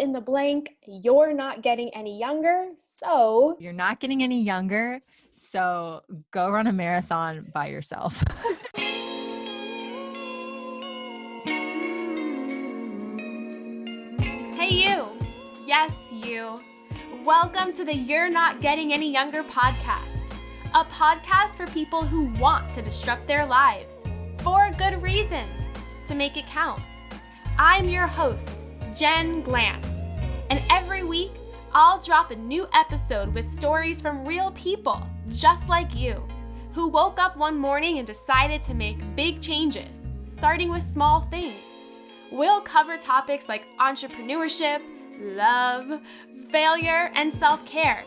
in the blank. You're not getting any younger, so You're not getting any younger, so go run a marathon by yourself. Hey you! Yes, you. Welcome to the You're Not Getting Any Younger podcast, a podcast for people who want to disrupt their lives for a good reason, to make it count. I'm your host, Jen Glantz, and every week I'll drop a new episode with stories from real people just like you, who woke up one morning and decided to make big changes, starting with small things. We'll cover topics like entrepreneurship, love, failure, and self-care.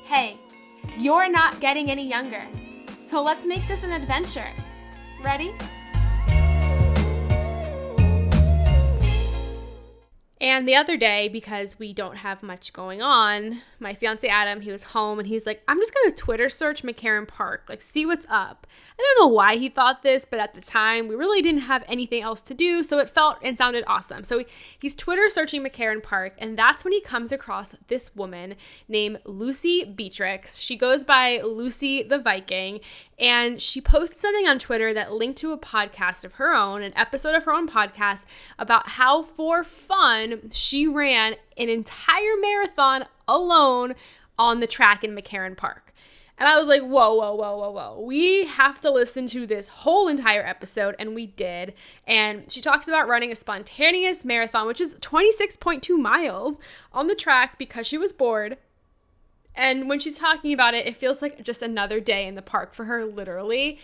Hey, you're not getting any younger, so let's make this an adventure. Ready? And the other day, because we don't have much going on, my fiance Adam, he was home and he's like, I'm just going to Twitter search McCarran Park, like see what's up. I don't know why he thought this, but at the time we really didn't have anything else to do, so it felt and sounded awesome. So he's Twitter searching McCarran Park, and that's when he comes across this woman named Lucie Beatrix. She goes by Lucie the Viking, and she posted something on Twitter that linked to a podcast of her own, an episode of her own podcast, about how for fun she ran an entire marathon alone on the track in McCarran Park. And I was like, whoa. We have to listen to this whole entire episode, and we did. And she talks about running a spontaneous marathon, which is 26.2 miles on the track because she was bored. And when she's talking about it, it feels like just another day in the park for her, literally.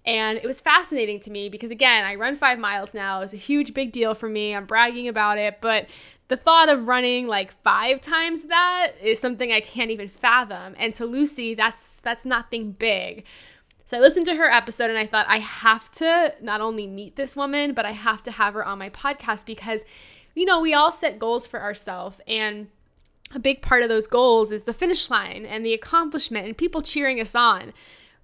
And it was fascinating to me because, again, I run 5 miles now. It's a huge, big deal for me. I'm bragging about it. But the thought of running like 5 times that is something I can't even fathom. And to Lucie, that's nothing big. So I listened to her episode and I thought, I have to not only meet this woman, but I have to have her on my podcast because, you know, we all set goals for ourselves, and a big part of those goals is the finish line and the accomplishment and people cheering us on.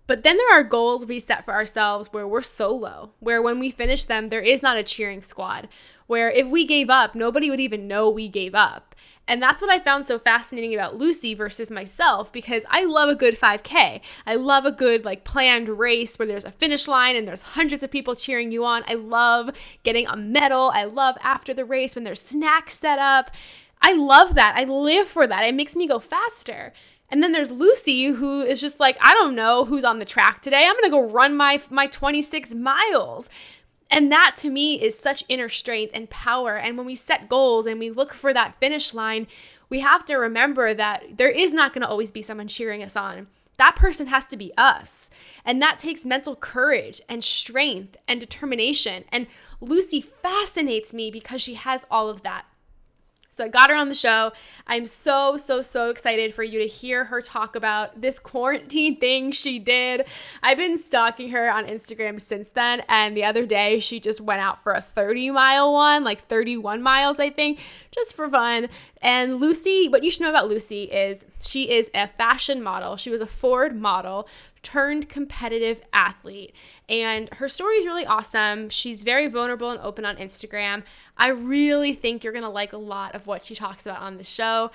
But then there are goals we set for ourselves where we're solo, where when we finish them, there is not a cheering squad, where if we gave up, nobody would even know we gave up. And that's what I found so fascinating about Lucie versus myself, because I love a good 5K. I love a good planned race where there's a finish line and there's hundreds of people cheering you on. I love getting a medal. I love after the race when there's snacks set up. I love that. I live for that. It makes me go faster. And then there's Lucie, who is just like, I don't know who's on the track today. I'm going to go run my 26 miles. And that to me is such inner strength and power. And when we set goals and we look for that finish line, we have to remember that there is not going to always be someone cheering us on. That person has to be us. And that takes mental courage and strength and determination. And Lucie fascinates me because she has all of that. So I got her on the show. I'm so excited for you to hear her talk about this quarantine thing she did. I've been stalking her on Instagram since then, and the other day she just went out for a 30-mile one, like 31 miles, I think, just for fun. And Lucie, what you should know about Lucie is she is a fashion model. She was a Ford model turned competitive athlete. And her story is really awesome. She's very vulnerable and open on Instagram. I really think you're going to like a lot of what she talks about on the show.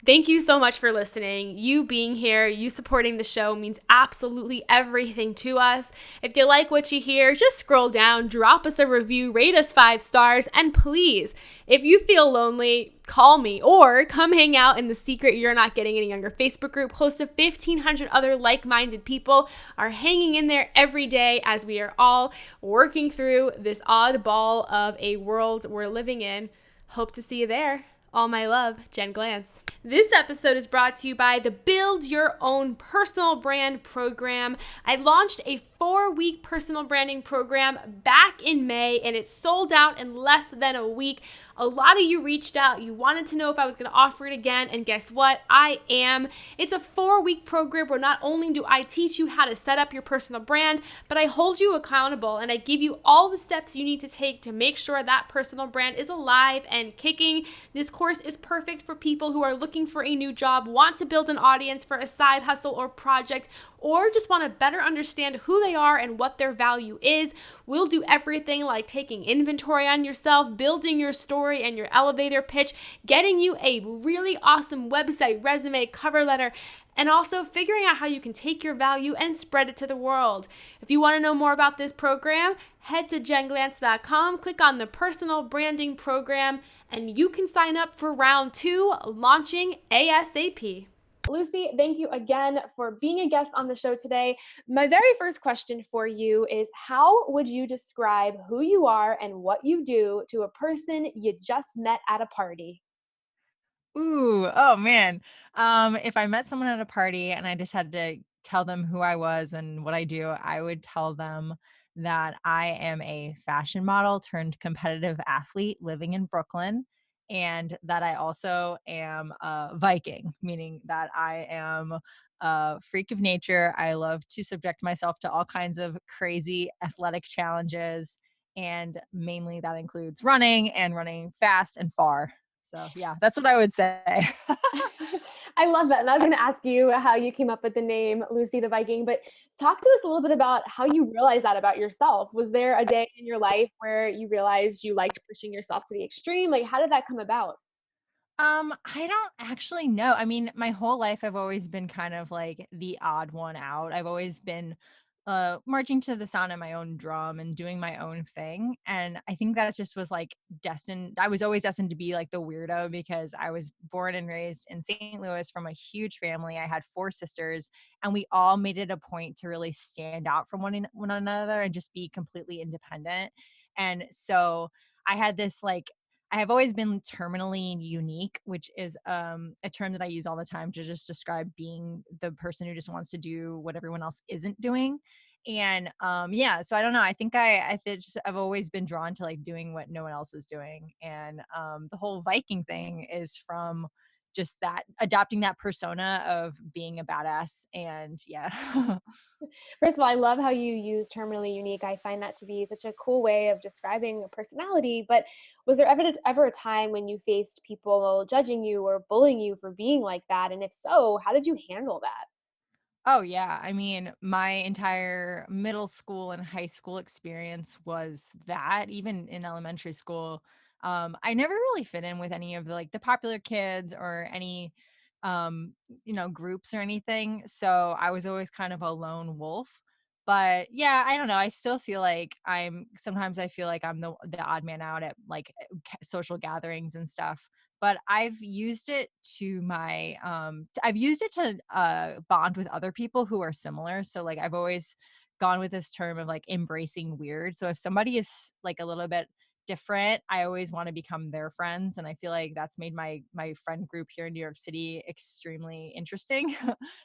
Thank you so much for listening. You being here, you supporting the show means absolutely everything to us. If you like what you hear, just scroll down, drop us a review, rate us 5 stars, and please, if you feel lonely, call me or come hang out in the secret You're Not Getting Any Younger Facebook group. Close to 1,500 other like-minded people are hanging in there every day as we are all working through this oddball of a world we're living in. Hope to see you there. All my love, Jen Glantz. This episode is brought to you by the Build Your Own Personal Brand program. I launched a 4-week personal branding program back in May, and it sold out in less than a week. A lot of you reached out. You wanted to know if I was going to offer it again, and guess what? I am. It's a 4-week program where not only do I teach you how to set up your personal brand, but I hold you accountable, and I give you all the steps you need to take to make sure that personal brand is alive and kicking. This course is perfect for people who are looking for a new job, want to build an audience for a side hustle or project, or just want to better understand who they are and what their value is. We'll do everything like taking inventory on yourself, building your story, story and your elevator pitch, getting you a really awesome website, resume, cover letter, and also figuring out how you can take your value and spread it to the world. If you want to know more about this program, head to jenglance.com, click on the personal branding program, and you can sign up for round 2, launching ASAP. Lucie, thank you again for being a guest on the show today. My very first question for you is, how would you describe who you are and what you do to a person you just met at a party? Ooh, oh man. If I met someone at a party and I just had to tell them who I was and what I do, I would tell them that I am a fashion model turned competitive athlete living in Brooklyn, and that I also am a Viking, meaning that I am a freak of nature. I love to subject myself to all kinds of crazy athletic challenges, and mainly that includes running and running fast and far. So yeah, that's what I would say. I love that. And I was going to ask you how you came up with the name Lucie the Viking, but talk to us a little bit about how you realized that about yourself. Was there a day in your life where you realized you liked pushing yourself to the extreme? Like, how did that come about? I don't actually know. I mean, my whole life I've always been kind of like the odd one out. I've always been marching to the sound of my own drum and doing my own thing. And I think that just was like destined. I was always destined to be like the weirdo because I was born and raised in St. Louis from a huge family. I had 4 sisters, and we all made it a point to really stand out from one another and just be completely independent. And so I had this like I have always been terminally unique, which is a term that I use all the time to just describe being the person who just wants to do what everyone else isn't doing. And yeah, so I don't know. I think I've always been drawn to like doing what no one else is doing, and the whole Viking thing is from just that adopting that persona of being a badass. And yeah. First of all, I love how you use terminally unique. I find that to be such a cool way of describing a personality. But was there ever a time when you faced people judging you or bullying you for being like that? And if so, how did you handle that? Oh, yeah. I mean, my entire middle school and high school experience was that. Even in elementary school, I never really fit in with any of the like the popular kids or any, um, groups or anything. So I was always kind of a lone wolf. But yeah, I don't know. I still feel like sometimes I feel like I'm the odd man out at like social gatherings and stuff, but I've used it to bond with other people who are similar. So like I've always gone with this term of like embracing weird. So if somebody is like a little bit different, I always want to become their friends, and I feel like that's made my friend group here in New York City extremely interesting.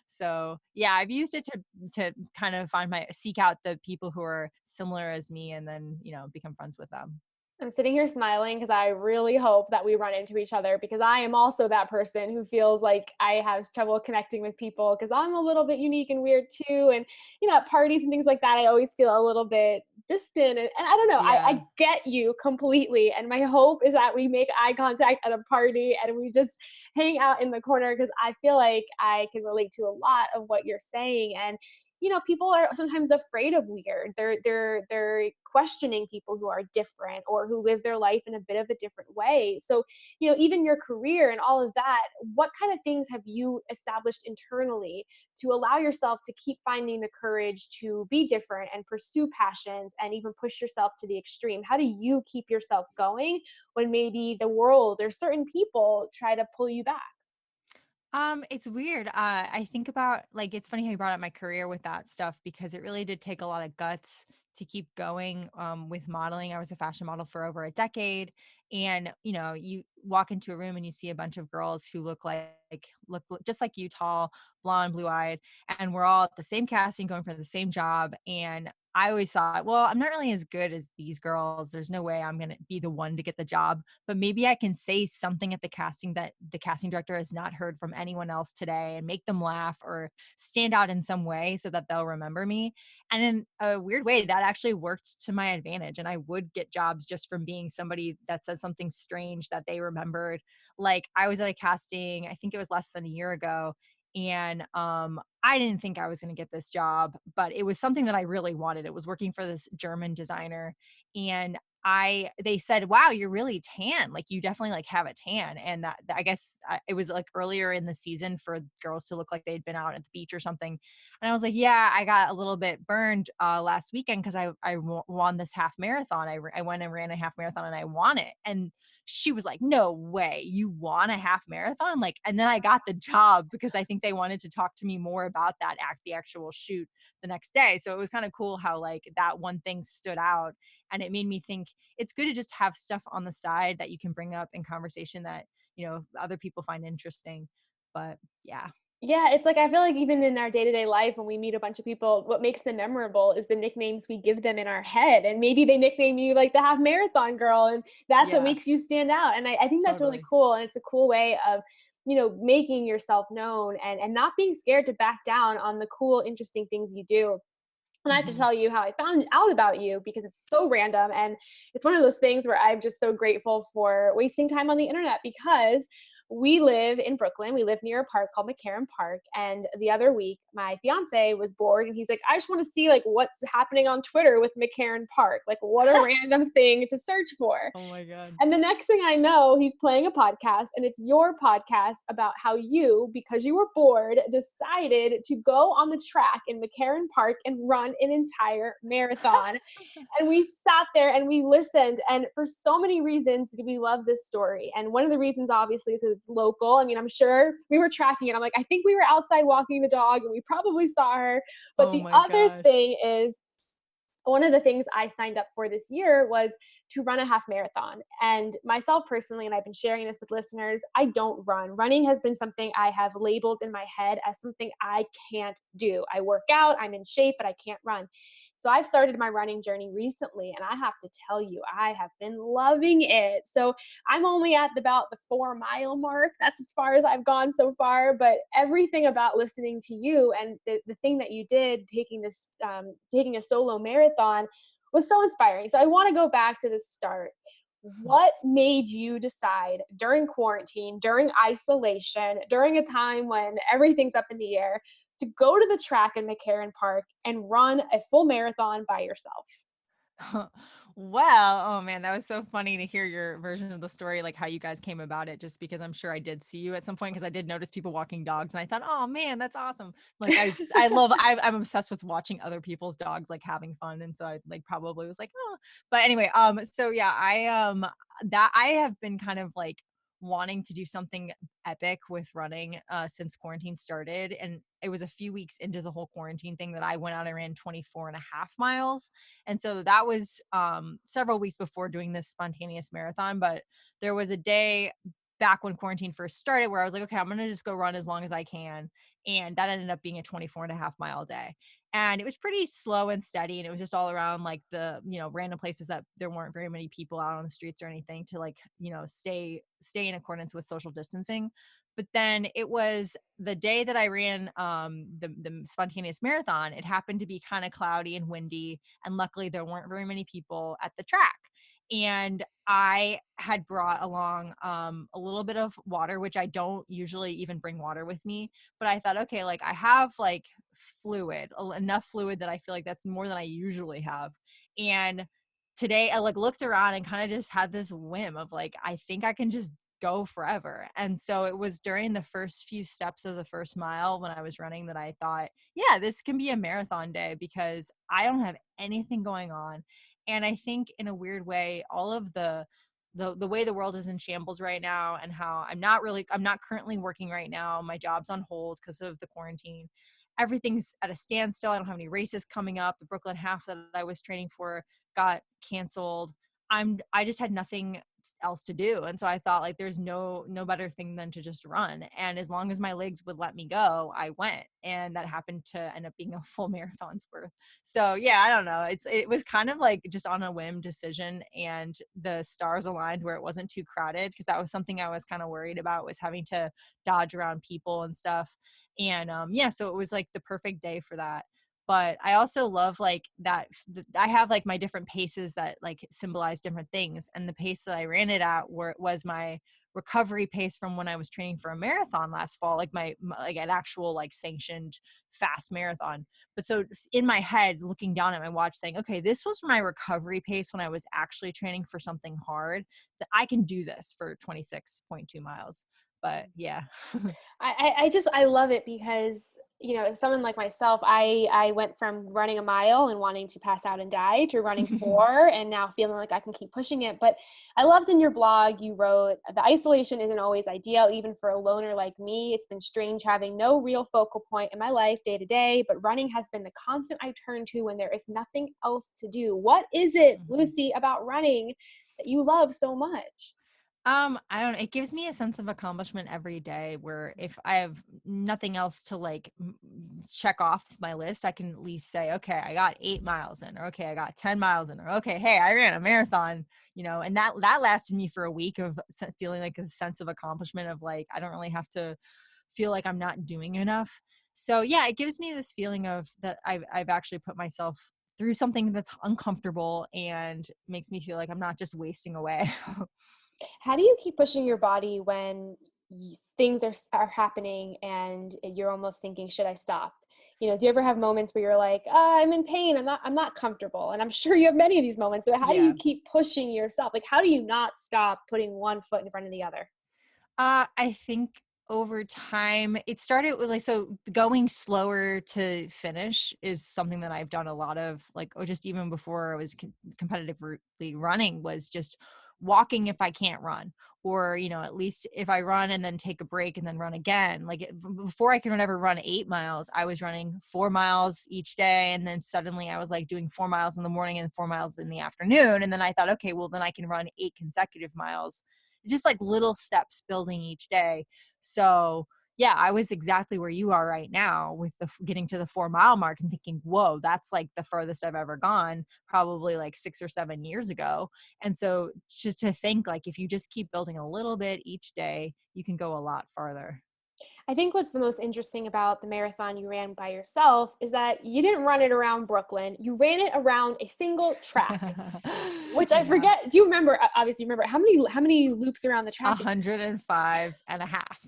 So yeah, I've used it to kind of seek out the people who are similar as me, and then become friends with them. I'm sitting here smiling because I really hope that we run into each other, because I am also that person who feels like I have trouble connecting with people because I'm a little bit unique and weird too. And, at parties and things like that, I always feel a little bit distant. And I don't know, Yeah. I get you completely. And my hope is that we make eye contact at a party and we just hang out in the corner, because I feel like I can relate to a lot of what you're saying. And, people are sometimes afraid of weird. They're questioning people who are different or who live their life in a bit of a different way. So, even your career and all of that, what kind of things have you established internally to allow yourself to keep finding the courage to be different and pursue passions and even push yourself to the extreme? How do you keep yourself going when maybe the world or certain people try to pull you back? It's weird. I think about like it's funny how you brought up my career with that stuff because it really did take a lot of guts to keep going with modeling. I was a fashion model for over a decade, and you walk into a room and you see a bunch of girls who look just like you, tall, blonde, blue eyed, and we're all at the same casting, going for the same job. And I always thought, well, I'm not really as good as these girls. There's no way I'm gonna be the one to get the job, but maybe I can say something at the casting that the casting director has not heard from anyone else today and make them laugh or stand out in some way so that they'll remember me. And in a weird way, that actually worked to my advantage. And I would get jobs just from being somebody that said something strange that they remembered. Like I was at a casting, I think it was less than a year ago. And I didn't think I was going to get this job, but it was something that I really wanted. It was working for this German designer. And they said, wow, you're really tan. Like you definitely like have a tan. And I guess it was like earlier in the season for girls to look like they'd been out at the beach or something. And I was like, yeah, I got a little bit burned last weekend because won this half marathon. I went and ran a half marathon and I won it. And she was like, no way, you won a half marathon? Like, and then I got the job because I think they wanted to talk to me more about the actual shoot the next day. So it was kind of cool how like that one thing stood out. And it made me think it's good to just have stuff on the side that you can bring up in conversation that, other people find interesting. But yeah. Yeah, it's like I feel like even in our day-to-day life when we meet a bunch of people, what makes them memorable is the nicknames we give them in our head. And maybe they nickname you like the half marathon girl, and that's what Yeah, makes you stand out. And I think that's really totally. cool. And it's a cool way of, making yourself known and not being scared to back down on the cool, interesting things you do. And I have to Mhm. tell you how I found out about you because it's so random. And it's one of those things where I'm just so grateful for wasting time on the internet because we live in Brooklyn. We live near a park called McCarran Park. And the other week, my fiance was bored and he's like, I just want to see like what's happening on Twitter with McCarran Park. Like what a random thing to search for. Oh my God. And the next thing I know, he's playing a podcast, and it's your podcast about how you, because you were bored, decided to go on the track in McCarran Park and run an entire marathon. And we sat there and we listened. And for so many reasons, we love this story. And one of the reasons, obviously, is that it's local. I mean, I'm sure we were tracking it. I'm like, I think we were outside walking the dog and we probably saw her. But Oh the my other gosh. thing is, one of the things I signed up for this year was to run a half marathon. And myself personally, and I've been sharing this with listeners, I don't run. Running has been something I have labeled in my head as something I can't do. I work out, I'm in shape, but I can't run. So I've started my running journey recently, and I have to tell you, I have been loving it. So I'm only at about the 4 mile mark. That's as far as I've gone so far. But everything about listening to you and the thing that you did, taking a solo marathon, was so inspiring. So I want to go back to the start. What made you decide during quarantine, during isolation, during a time when everything's up in the air, to go to the track in McCarran Park and run a full marathon by yourself? Well, oh man, that was so funny to hear your version of the story, like how you guys came about it, just because I'm sure I did see you at some point because I did notice people walking dogs and I thought, oh man, that's awesome. Like I'm obsessed with watching other people's dogs like having fun. And so I like probably was like, oh, but anyway, so yeah, that I have been kind of like wanting to do something epic with running since quarantine started. And it was a few weeks into the whole quarantine thing that I went out and ran 24.5 miles. And so that was several weeks before doing this spontaneous marathon. But there was a day back when quarantine first started where I was like, okay, I'm going to just go run as long as I can. And that ended up being a 24.5 mile day. And it was pretty slow and steady. And it was just all around like the, random places that there weren't very many people out on the streets or anything to like, stay in accordance with social distancing. But then it was the day that I ran the spontaneous marathon. It happened to be kind of cloudy and windy, and luckily there weren't very many people at the track. And I had brought along a little bit of water, which I don't usually even bring water with me. But I thought, okay, like I have like enough fluid that I feel like that's more than I usually have. And today I like looked around and kind of just had this whim of like, I think I can just go forever. And so it was during the first few steps of the first mile when I was running that I thought, yeah, this can be a marathon day because I don't have anything going on. And I think in a weird way, all of the way the world is in shambles right now and how I'm not currently working right now. My job's on hold because of the quarantine. Everything's at a standstill. I don't have any races coming up. The Brooklyn half that I was training for got canceled. I just had nothing else to do. And so I thought like there's no better thing than to just run. And as long as my legs would let me go, I went. And that happened to end up being a full marathon's worth. So yeah, I don't know. It was kind of like just on a whim decision, and the stars aligned where it wasn't too crowded, because that was something I was kind of worried about, was having to dodge around people and stuff. And yeah, so it was like the perfect day for that. But I also love like that I have like my different paces that like symbolize different things. And the pace that I ran it at was my recovery pace from when I was training for a marathon last fall, like like an actual like sanctioned fast marathon. But so in my head, looking down at my watch saying, okay, this was my recovery pace when I was actually training for something hard, that I can do this for 26.2 miles. But yeah. I love it because, you know, as someone like myself, I went from running a mile and wanting to pass out and die to running 4 and now feeling like I can keep pushing it. But I loved in your blog, you wrote, the isolation isn't always ideal, even for a loner like me. It's been strange having no real focal point in my life day to day, but running has been the constant I turn to when there is nothing else to do. What is it, Mhm. Lucie, about running that you love so much? I don't know. It gives me a sense of accomplishment every day where if I have nothing else to like check off my list, I can at least say, okay, I got 8 miles in, or okay, I got 10 miles in, or okay, hey, I ran a marathon, you know, and that lasted me for a week of feeling like a sense of accomplishment of like, I don't really have to feel like I'm not doing enough. So yeah, it gives me this feeling of that I've actually put myself through something that's uncomfortable and makes me feel like I'm not just wasting away. How do you keep pushing your body when things are happening and you're almost thinking, should I stop? You know, do you ever have moments where you're like, I'm in pain, I'm not comfortable? And I'm sure you have many of these moments. So how do Yeah. you keep pushing yourself? Like, how do you not stop putting one foot in front of the other? I think over time it started with like, so going slower to finish is something that I've done a lot of, like, or just even before I was competitively running, was just walking if I can't run, or you know, at least if I run and then take a break and then run again. Like before I could ever run 8 miles, I was running 4 miles each day, and then suddenly I was like doing 4 miles in the morning and 4 miles in the afternoon, and then I thought, okay, well then I can run 8 consecutive miles, just like little steps building each day. So yeah, I was exactly where you are right now with the getting to the 4 mile mark and thinking, whoa, that's like the furthest I've ever gone, probably like 6 or 7 years ago. And so just to think like, if you just keep building a little bit each day, you can go a lot farther. I think what's the most interesting about the marathon you ran by yourself is that you didn't run it around Brooklyn. You ran it around a single track, which I Yeah. forget. Do you remember? Obviously, you remember how many loops around the track is 105 and a half.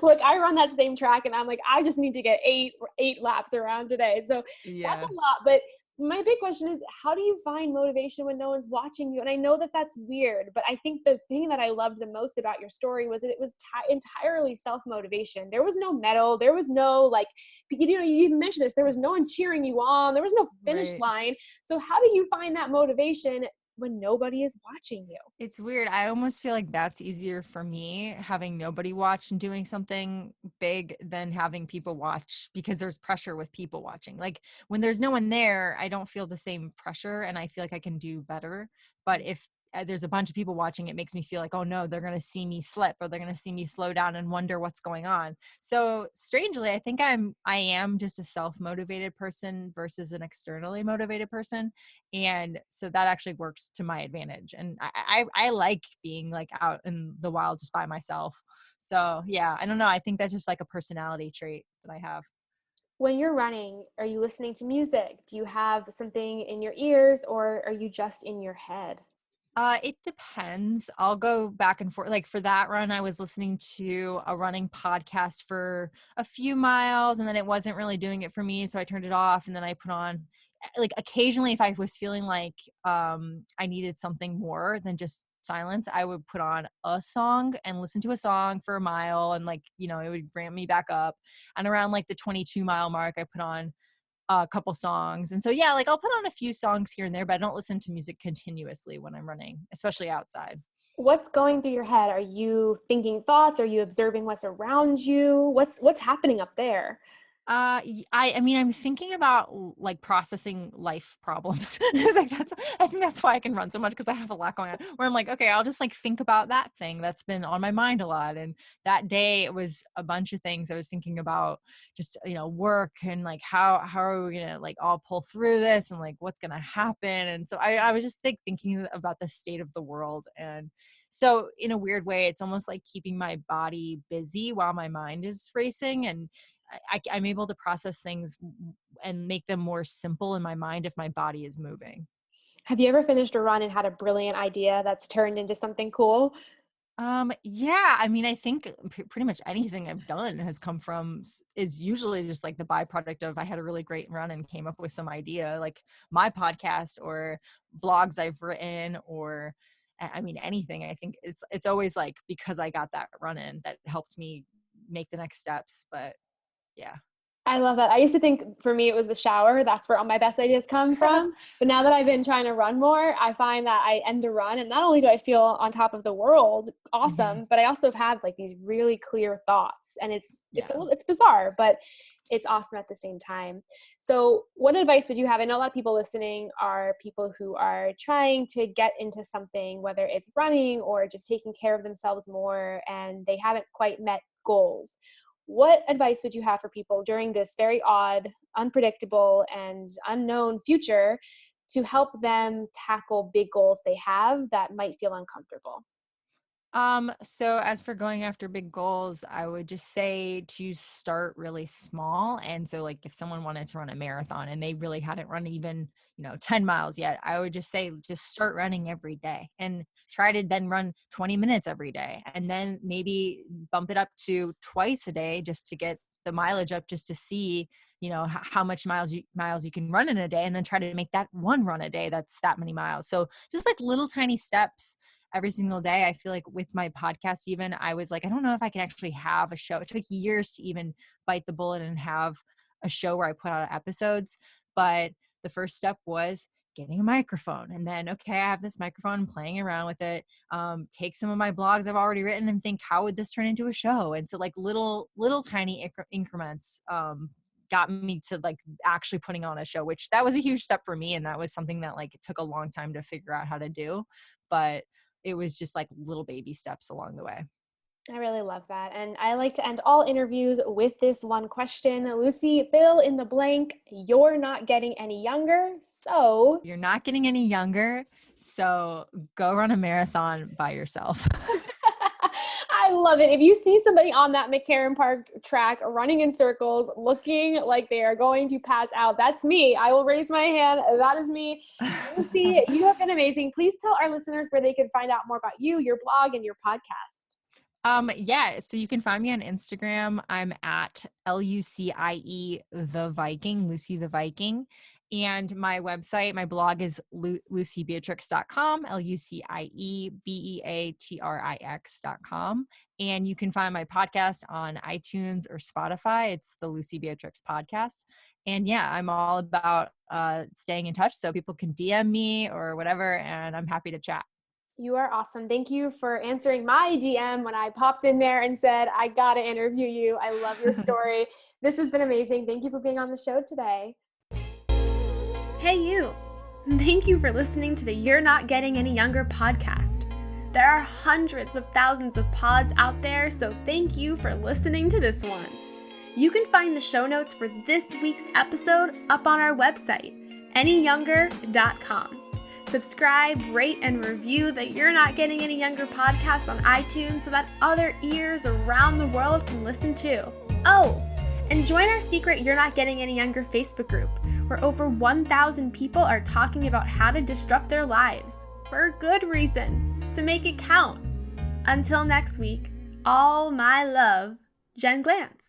Look, I run that same track and I'm like, I just need to get eight laps around today. So that's Yeah. a lot. But my big question is, how do you find motivation when no one's watching you? And I know that that's weird, but I think the thing that I loved the most about your story was that it was entirely self motivation. There was no medal. There was no like, you know, you even mentioned this. There was no one cheering you on. There was no finish Right. line. So how do you find that motivation when nobody is watching you? It's weird. I almost feel like that's easier for me, having nobody watch and doing something big, than having people watch, because there's pressure with people watching. Like when there's no one there, I don't feel the same pressure and I feel like I can do better. But if there's a bunch of people watching, it makes me feel like, oh no, they're going to see me slip, or they're going to see me slow down and wonder what's going on. So strangely, I think I am just a self-motivated person versus an externally motivated person, and so that actually works to my advantage, and I like being like out in the wild just by myself. So yeah, I don't know, I think that's just like a personality trait that I have. When you're running, are you listening to music? Do you have something in your ears or are you just in your head? It depends. I'll go back and forth. Like for that run, I was listening to a running podcast for a few miles, and then it wasn't really doing it for me, so I turned it off. And then I put on, like, occasionally, if I was feeling like I needed something more than just silence, I would put on a song and listen to a song for a mile, and like, you know, it would ramp me back up. And around like the 22 mile mark, I put on a couple songs. And so, yeah, like I'll put on a few songs here and there, but I don't listen to music continuously when I'm running, especially outside. What's going through your head? Are you thinking thoughts? Are you observing what's around you? What's happening up there? I mean, I'm thinking about like processing life problems. I think that's why I can run so much, because I have a lot going on where I'm like, okay, I'll just like think about that thing that's been on my mind a lot. And that day it was a bunch of things I was thinking about, just, you know, work and like how are we gonna like all pull through this, and like what's gonna happen. And so I was just thinking about the state of the world. And so in a weird way, it's almost like keeping my body busy while my mind is racing, and I'm able to process things and make them more simple in my mind if my body is moving. Have you ever finished a run and had a brilliant idea that's turned into something cool? Yeah, I mean, I think pretty much anything I've done has come from is usually just like the byproduct of I had a really great run and came up with some idea, like my podcast or blogs I've written, or I mean anything. I think it's always like because I got that run in that helped me make the next steps. But yeah. I love that. I used to think for me it was the shower. That's where all my best ideas come from. But now that I've been trying to run more, I find that I end a run and not only do I feel on top of the world, Mhm. awesome, but I also have had like these really clear thoughts, and Yeah. it's bizarre, but it's awesome at the same time. So, what advice would you have? I know a lot of people listening are people who are trying to get into something, whether it's running or just taking care of themselves more, and they haven't quite met goals. What advice would you have for people during this very odd, unpredictable, and unknown future to help them tackle big goals they have that might feel uncomfortable? So as for going after big goals, I would just say to start really small. And so like if someone wanted to run a marathon and they really hadn't run even, 10 miles yet, I would just say just start running every day and try to then run 20 minutes every day. And then maybe bump it up to twice a day just to get the mileage up, just to see, how much miles you can run in a day, and then try to make that one run a day that's that many miles. So just like little tiny steps every single day. I feel like with my podcast, even I was like, I don't know if I can actually have a show. It took years to even bite the bullet and have a show where I put out episodes. But the first step was getting a microphone. And then, okay, I have this microphone, playing around with it. Take some of my blogs I've already written and think, how would this turn into a show? And so like little tiny increments, got me to like actually putting on a show, which that was a huge step for me. And that was something that like it took a long time to figure out how to do. But it was just like little baby steps along the way. I really love that. And I like to end all interviews with this one question. Lucie, fill in the blank. You're not getting any younger. So You're not getting any younger, so go run a marathon by yourself. I love it. If you see somebody on that McCarran Park track running in circles, looking like they are going to pass out, that's me. I will raise my hand. That is me. Lucie, you have been amazing. Please tell our listeners where they can find out more about you, your blog, and your podcast. Yeah, so you can find me on Instagram. I'm at LUCIE the Viking, Lucie the Viking. And my website, my blog is luciebeatrix.com, LUCIEBEATRIX.com. And you can find my podcast on iTunes or Spotify. It's the Lucie Beatrix podcast. And yeah, I'm all about staying in touch, so people can DM me or whatever, and I'm happy to chat. You are awesome. Thank you for answering my DM when I popped in there and said, I got to interview you. I love your story. This has been amazing. Thank you for being on the show today. Hey, you. Thank you for listening to the You're Not Getting Any Younger podcast. There are hundreds of thousands of pods out there, so thank you for listening to this one. You can find the show notes for this week's episode up on our website, anyyounger.com. Subscribe, rate, and review the You're Not Getting Any Younger podcast on iTunes so that other ears around the world can listen too. Oh, and join our secret You're Not Getting Any Younger Facebook group, where over 1,000 people are talking about how to disrupt their lives, for good reason, to make it count. Until next week, all my love, Jen Glantz.